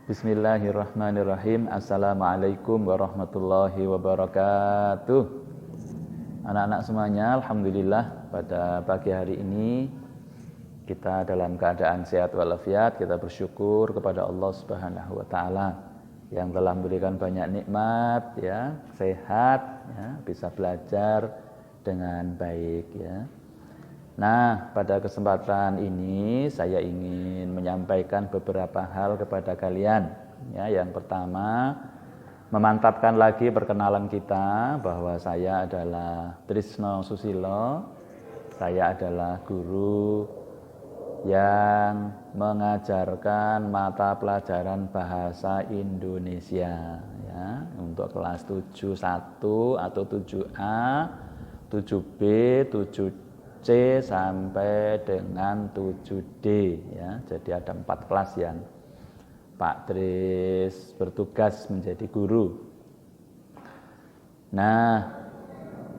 Bismillahirrahmanirrahim. Assalamualaikum warahmatullahi wabarakatuh. Anak-anak semuanya, alhamdulillah pada pagi hari ini kita dalam keadaan sehat walafiat. Kita bersyukur kepada Allah Subhanahu wa taala yang telah memberikan banyak nikmat ya, sehat ya, bisa belajar dengan baik ya. Nah, pada kesempatan ini saya ingin menyampaikan beberapa hal kepada kalian. Ya, yang pertama, memantapkan lagi perkenalan kita bahwa saya adalah Trisno Susilo. Saya adalah guru yang mengajarkan mata pelajaran bahasa Indonesia ya, untuk kelas 7.1 atau 7A, 7B, 7C sampai dengan 7D ya. Jadi ada 4 kelas yang Pak Tris bertugas menjadi guru. Nah,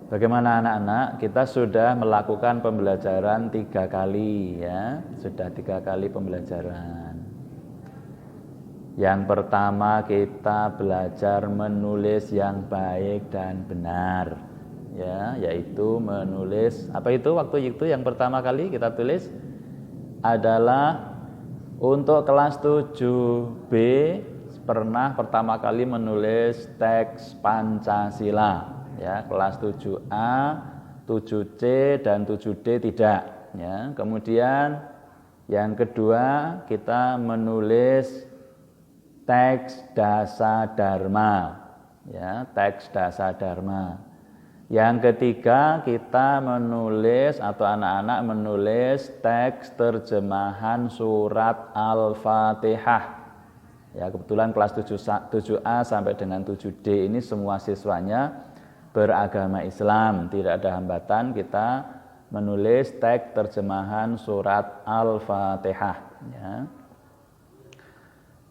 bagaimana anak-anak? Kita sudah melakukan pembelajaran 3 kali ya. Sudah 3 kali pembelajaran. Yang pertama kita belajar menulis yang baik dan benar. Ya, yaitu menulis apa itu waktu itu yang pertama kali kita tulis adalah untuk kelas 7B pernah pertama kali menulis teks Pancasila ya, kelas 7A, 7C dan 7D tidak ya. Kemudian yang kedua kita menulis teks Dasadharma ya, teks Dasadharma. Yang ketiga kita menulis atau anak-anak menulis teks terjemahan surat Al-Fatihah. Ya, kebetulan kelas 7A sampai dengan 7D ini semua siswanya beragama Islam, tidak ada hambatan kita menulis teks terjemahan surat Al-Fatihah ya.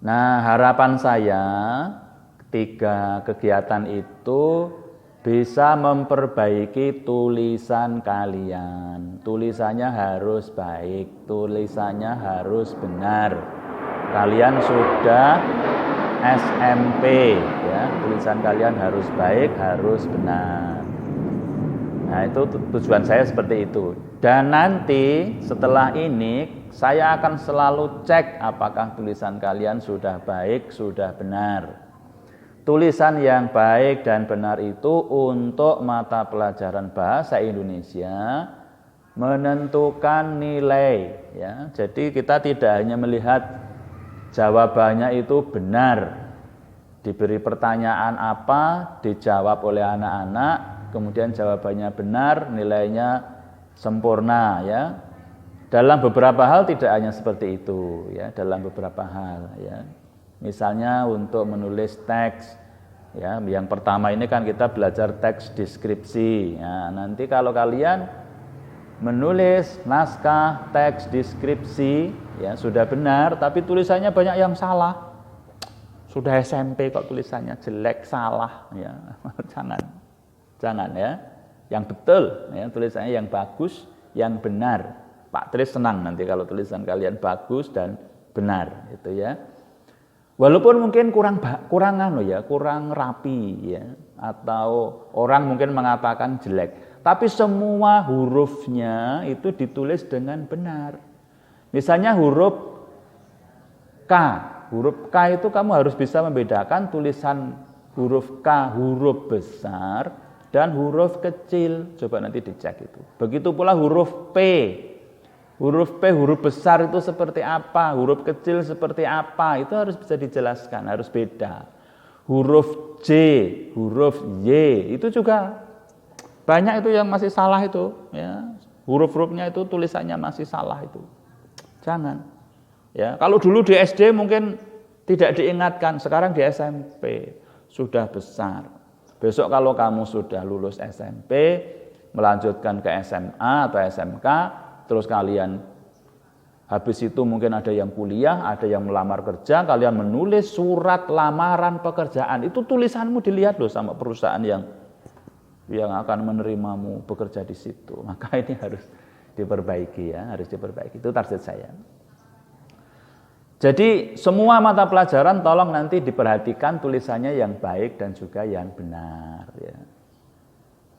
Nah, harapan saya ketiga kegiatan itu bisa memperbaiki tulisan kalian. Tulisannya harus baik, tulisannya harus benar. Kalian sudah SMP ya, tulisan kalian harus baik, harus benar. Nah, itu tujuan saya seperti itu. Dan nanti setelah ini saya akan selalu cek apakah tulisan kalian sudah baik, sudah benar. Tulisan yang baik dan benar itu untuk mata pelajaran bahasa Indonesia menentukan nilai ya. Jadi kita tidak hanya melihat jawabannya itu benar. Diberi pertanyaan apa, dijawab oleh anak-anak, kemudian jawabannya benar, nilainya sempurna ya. Dalam beberapa hal tidak hanya seperti itu ya, dalam beberapa hal ya. Misalnya untuk menulis teks ya, yang pertama ini kan kita belajar teks deskripsi ya, nanti kalau kalian menulis naskah teks deskripsi ya sudah benar tapi tulisannya banyak yang salah, sudah SMP kok tulisannya jelek, salah ya jangan ya, yang betul ya, tulisannya yang bagus, yang benar. Pak Tris senang nanti kalau tulisan kalian bagus dan benar itu ya. Walaupun mungkin kurang rapi ya, atau orang mungkin mengatakan jelek, tapi semua hurufnya itu ditulis dengan benar. Misalnya huruf K itu kamu harus bisa membedakan tulisan huruf K huruf besar dan huruf kecil. Coba nanti dicek itu. Begitu pula huruf P. Huruf P, huruf besar itu seperti apa, huruf kecil seperti apa, itu harus bisa dijelaskan, harus beda. Huruf J, huruf Y, itu juga banyak itu yang masih salah itu. Ya. Huruf-hurufnya itu tulisannya masih salah itu. Jangan. Ya, kalau dulu di SD mungkin tidak diingatkan, sekarang di SMP sudah besar. Besok kalau kamu sudah lulus SMP, melanjutkan ke SMA atau SMK, terus kalian habis itu mungkin ada yang kuliah, ada yang melamar kerja, kalian menulis surat lamaran pekerjaan. Itu tulisanmu dilihat loh sama perusahaan yang akan menerimamu bekerja di situ. Maka ini harus diperbaiki ya, harus diperbaiki. Itu target saya. Jadi semua mata pelajaran tolong nanti diperhatikan tulisannya yang baik dan juga yang benar ya.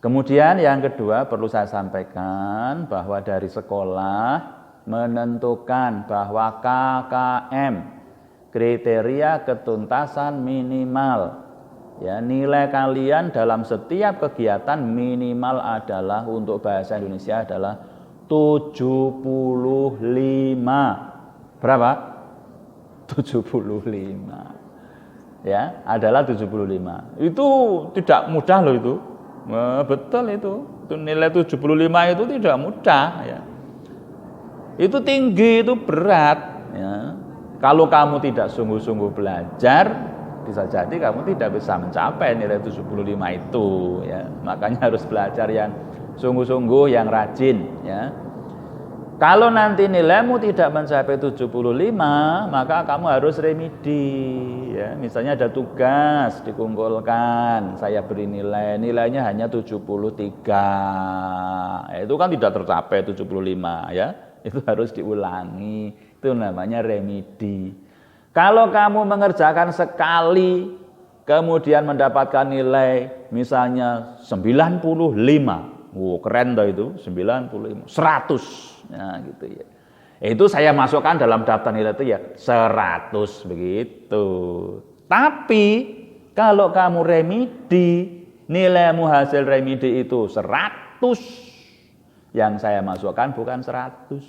Kemudian yang kedua perlu saya sampaikan bahwa dari sekolah menentukan bahwa KKM, kriteria ketuntasan minimal ya, nilai kalian dalam setiap kegiatan minimal adalah untuk bahasa Indonesia adalah 75. Berapa? 75. Ya, adalah 75. Itu tidak mudah loh itu. Betul itu. Nilai 75 itu tidak mudah ya. Itu tinggi, itu berat ya. Kalau kamu tidak sungguh-sungguh belajar, bisa jadi kamu tidak bisa mencapai nilai 75 itu ya. Makanya harus belajar yang sungguh-sungguh, yang rajin ya. Kalau nanti nilaimu tidak mencapai 75, maka kamu harus remedi ya. Misalnya ada tugas dikumpulkan, saya beri nilainya hanya 73. Ya, itu kan tidak tercapai 75 ya. Itu harus diulangi. Itu namanya remedi. Kalau kamu mengerjakan sekali kemudian mendapatkan nilai misalnya 95. Keren toh itu, 95, 100. Nah, gitu ya. Itu saya masukkan dalam daftar nilai itu ya 100 begitu. Tapi kalau kamu remedi, nilaimu hasil remedi itu 100. Yang saya masukkan bukan 100,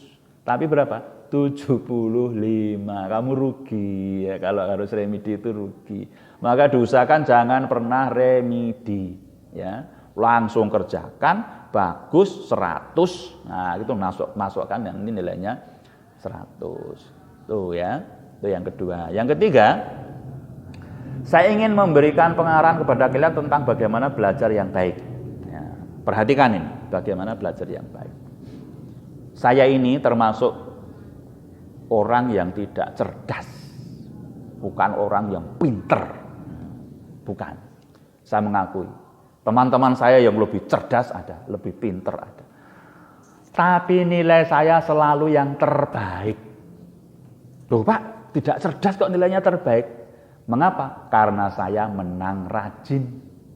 tapi berapa? 75. Kamu rugi ya, kalau harus remedi itu rugi. Maka diusahakan jangan pernah remedi ya. Langsung kerjakan, bagus 100. Nah, itu masukkan yang ini nilainya 100. Tuh ya. Itu yang kedua. Yang ketiga, saya ingin memberikan pengarahan kepada kalian tentang bagaimana belajar yang baik. Ya, perhatikan ini, bagaimana belajar yang baik. Saya ini termasuk orang yang tidak cerdas. Bukan orang yang pinter. Bukan. Saya mengakui. Teman-teman saya yang lebih cerdas ada, lebih pinter ada. Tapi nilai saya selalu yang terbaik. Loh Pak, tidak cerdas kok nilainya terbaik. Mengapa? Karena saya menang rajin.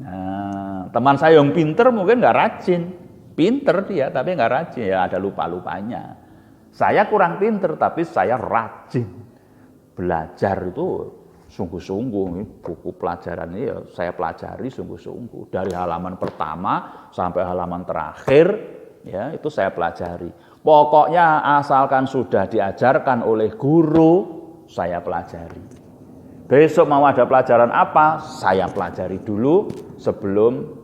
Nah, teman saya yang pinter mungkin nggak rajin. Pinter dia, tapi nggak rajin. Ya ada lupa-lupanya. Saya kurang pinter, tapi saya rajin. Belajar itu sungguh-sungguh, buku pelajaran ini ya saya pelajari sungguh-sungguh dari halaman pertama sampai halaman terakhir ya itu saya pelajari. Pokoknya asalkan sudah diajarkan oleh guru saya pelajari. Besok mau ada pelajaran apa saya pelajari dulu sebelum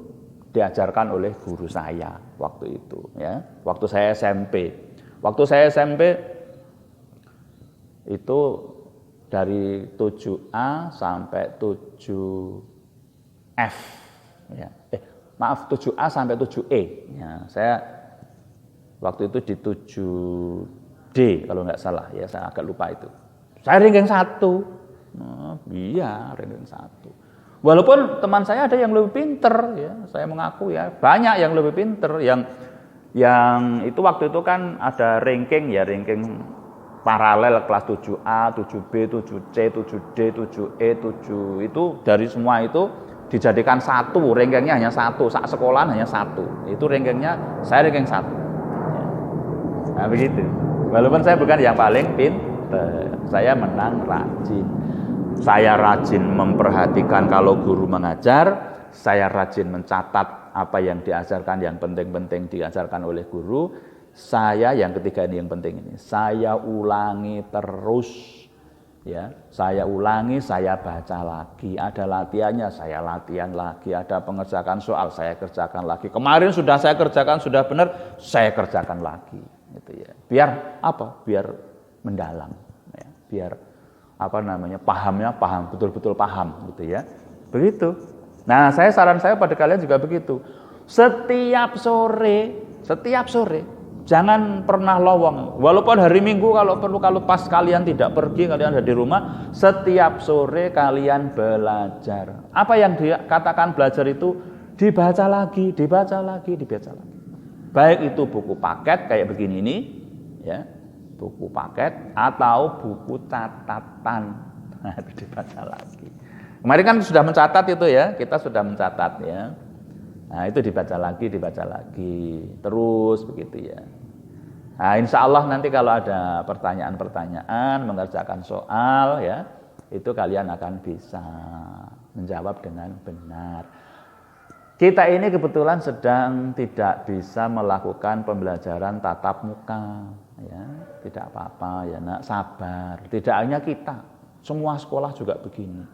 diajarkan oleh guru saya waktu itu ya. Waktu saya SMP. Waktu saya SMP itu dari 7A sampai 7F ya. Maaf 7A sampai 7E ya. Saya waktu itu di 7D kalau nggak salah ya, saya agak lupa itu. Saya ranking 1. Iya, ranking 1. Walaupun teman saya ada yang lebih pinter ya, saya mengaku ya, banyak yang lebih pinter yang itu waktu itu kan ada ranking ya, ranking paralel kelas 7A, 7B, 7C, 7D, 7E, 7 itu dari semua itu dijadikan satu, rankingnya hanya satu, sak sekolahan hanya satu. Itu rankingnya saya ranking 1. Nah begitu. Walaupun saya bukan yang paling pintar, saya menang rajin. Saya rajin memperhatikan kalau guru mengajar, saya rajin mencatat apa yang diajarkan, yang penting-penting diajarkan oleh guru. Saya yang ketiga ini yang penting ini, saya ulangi terus ya, saya ulangi, saya baca lagi, ada latihannya saya latihan lagi, ada pengerjakan soal saya kerjakan lagi, kemarin sudah saya kerjakan sudah benar saya kerjakan lagi gitu ya. Biar apa? Biar mendalam ya, biar pahamnya paham, betul-betul paham gitu ya. Begitu. Nah, saran saya pada kalian juga begitu. Setiap sore jangan pernah lowong. Walaupun hari Minggu kalau perlu, kalau pas kalian tidak pergi, kalian ada di rumah, setiap sore kalian belajar. Apa yang dikatakan belajar itu dibaca lagi. Baik itu buku paket kayak begini ini, ya. buku paket atau buku catatan. Nah, itu dibaca lagi. Kemarin kan sudah mencatat itu ya, kita sudah mencatat ya. Nah, itu dibaca lagi, terus begitu ya. Nah, insya Allah nanti kalau ada pertanyaan-pertanyaan, mengerjakan soal ya, itu kalian akan bisa menjawab dengan benar. Kita ini kebetulan sedang tidak bisa melakukan pembelajaran tatap muka, ya, tidak apa-apa ya nak, sabar. Tidak hanya kita, semua sekolah juga begini.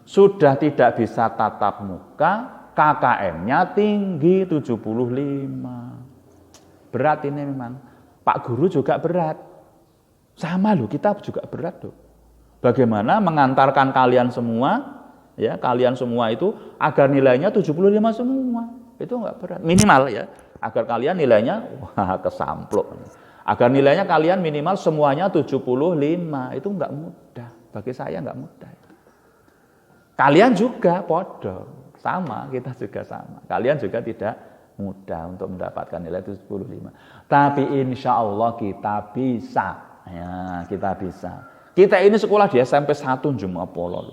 Sudah tidak bisa tatap muka, KKM-nya tinggi 75. Berat ini memang. Pak Guru juga berat. Sama loh, kita juga berat loh. Bagaimana mengantarkan kalian semua, ya, kalian semua itu agar nilainya 75 semua. Itu enggak berat. Minimal ya, agar kalian nilainya kesamplok. Agar nilainya kalian minimal semuanya 75. Itu enggak mudah. Bagi saya enggak mudah. Kalian juga podo, sama, kita juga sama. Kalian juga tidak mudah untuk mendapatkan nilai 75. Tapi insya Allah kita bisa. Ya, kita bisa. Kita ini sekolah di SMP 1 Jumapolo.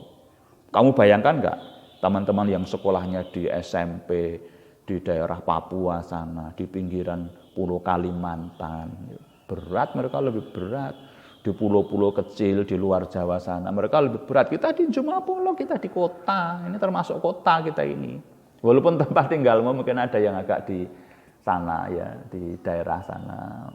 Kamu bayangkan enggak teman-teman yang sekolahnya di SMP di daerah Papua sana, di pinggiran Pulau Kalimantan. Berat, mereka lebih berat. Di pulau-pulau kecil di luar Jawa sana, mereka lebih berat. Kita di Jumapolo, kita di kota. Ini termasuk kota kita ini. Walaupun tempat tinggalmu mungkin ada yang agak di sana ya, di daerah sana.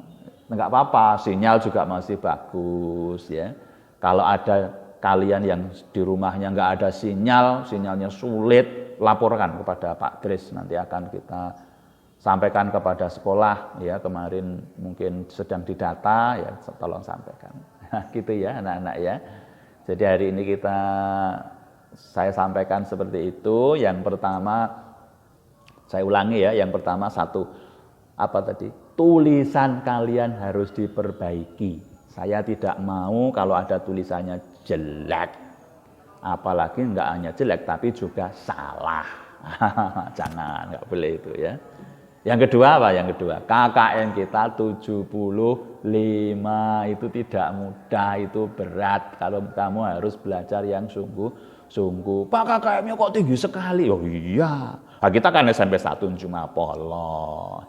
Enggak apa-apa, sinyal juga masih bagus ya. Kalau ada kalian yang di rumahnya enggak ada sinyal, sinyalnya sulit, laporkan kepada Pak Kris, nanti akan kita sampaikan kepada sekolah ya. Kemarin mungkin sedang didata ya, tolong sampaikan. Gitu ya anak-anak ya. Jadi hari ini saya sampaikan seperti itu. Yang pertama, saya ulangi ya, yang pertama satu, apa tadi? Tulisan kalian harus diperbaiki. Saya tidak mau kalau ada tulisannya jelek. Apalagi enggak hanya jelek, tapi juga salah. Jangan, enggak boleh itu ya. Yang kedua apa? Yang kedua, KKN kita 75 itu tidak mudah, itu berat. Kalau kamu harus belajar yang sungguh-sungguh. Pak, KKM-nya kok tinggi sekali? Oh iya, nah, kita kan SMP 1 Jumapolo.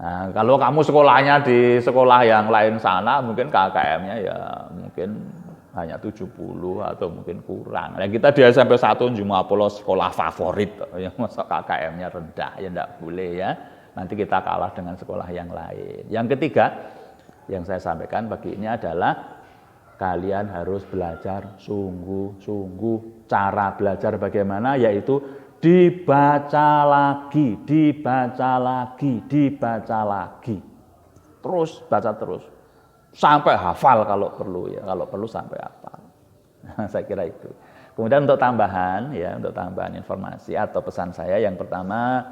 Nah, kalau kamu sekolahnya di sekolah yang lain sana, mungkin KKM-nya ya mungkin hanya 70 atau mungkin kurang. Nah, kita di SMP 1 Jumapolo sekolah favorit, yang masa KKM-nya rendah, ya enggak boleh ya. Nanti kita kalah dengan sekolah yang lain. Yang ketiga, yang saya sampaikan pagi ini adalah kalian harus belajar sungguh-sungguh. Cara belajar bagaimana? Yaitu dibaca lagi. Terus baca terus. Sampai hafal kalau perlu ya, kalau perlu sampai hafal. Saya kira itu. Kemudian untuk tambahan ya, untuk tambahan informasi atau pesan saya yang pertama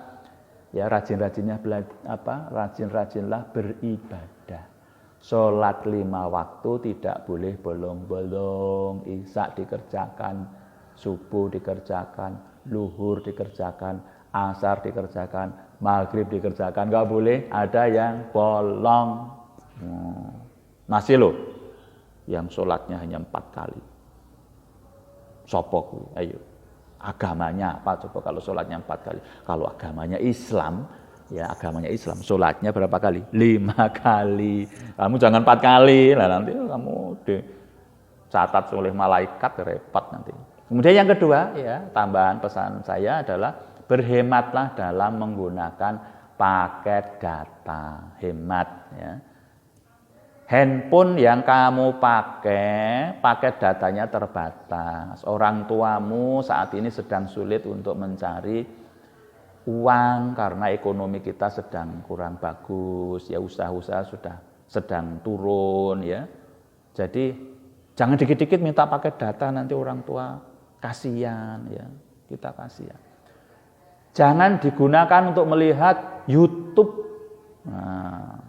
ya, rajin-rajinlah beribadah. Sholat 5 waktu tidak boleh bolong-bolong, isya dikerjakan, subuh dikerjakan, luhur dikerjakan, asar dikerjakan, maghrib dikerjakan, enggak boleh ada yang bolong. Masih loh yang sholatnya hanya 4 kali. Sopo, ayo. Agamanya apa coba kalau sholatnya 4 kali? Kalau agamanya Islam, ya agamanya Islam, sholatnya berapa kali? 5 kali. Kamu jangan 4 kali, lah nanti kamu dicatat oleh malaikat, repot nanti. Kemudian yang kedua, ya tambahan pesan saya adalah berhematlah dalam menggunakan paket data, hemat ya. Handphone yang kamu pakai, paket datanya terbatas. Orang tuamu saat ini sedang sulit untuk mencari uang karena ekonomi kita sedang kurang bagus, ya usaha-usaha sudah sedang turun ya. Jadi jangan dikit-dikit minta paket data, nanti orang tua kasihan ya, kita kasihan. Jangan digunakan untuk melihat YouTube. Nah,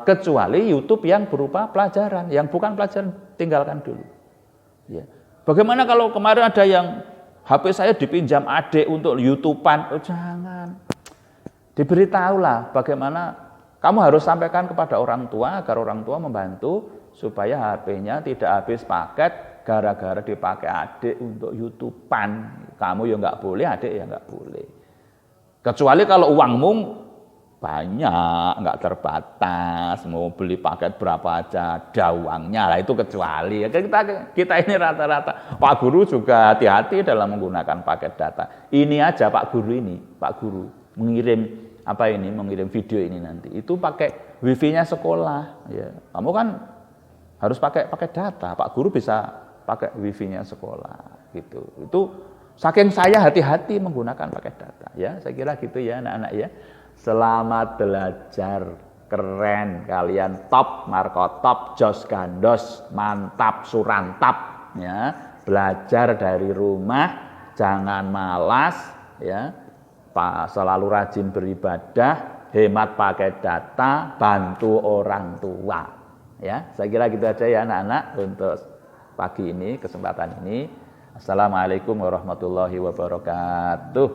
kecuali YouTube yang berupa pelajaran, yang bukan pelajaran tinggalkan dulu. Ya. Bagaimana kalau kemarin ada yang HP saya dipinjam adik untuk YouTube-an? Oh, jangan. Diberitahulah bagaimana Kamu harus sampaikan kepada orang tua agar orang tua membantu supaya HP-nya tidak habis paket gara-gara dipakai adik untuk YouTubean. Kamu ya nggak boleh, adik ya nggak boleh. Kecuali kalau uangmu banyak, nggak terbatas, mau beli paket berapa aja, ada uangnya lah, itu kecuali. Kita ini rata-rata, Pak Guru juga hati-hati dalam menggunakan paket data. Ini aja Pak Guru mengirim mengirim video ini nanti, itu pakai wifi-nya sekolah. Ya, kamu kan harus pakai data. Pak Guru bisa pakai wifi-nya sekolah, gitu. Itu saking saya hati-hati menggunakan pakai data. Ya, saya kira gitu ya anak-anak ya. Selamat belajar, keren, kalian top, Marco top, jos gandos, mantap, surantap. Ya, belajar dari rumah, jangan malas, ya. Selalu rajin beribadah, hemat pakai data, bantu orang tua. Ya, saya kira gitu aja ya anak-anak untuk pagi ini, kesempatan ini. Assalamualaikum warahmatullahi wabarakatuh.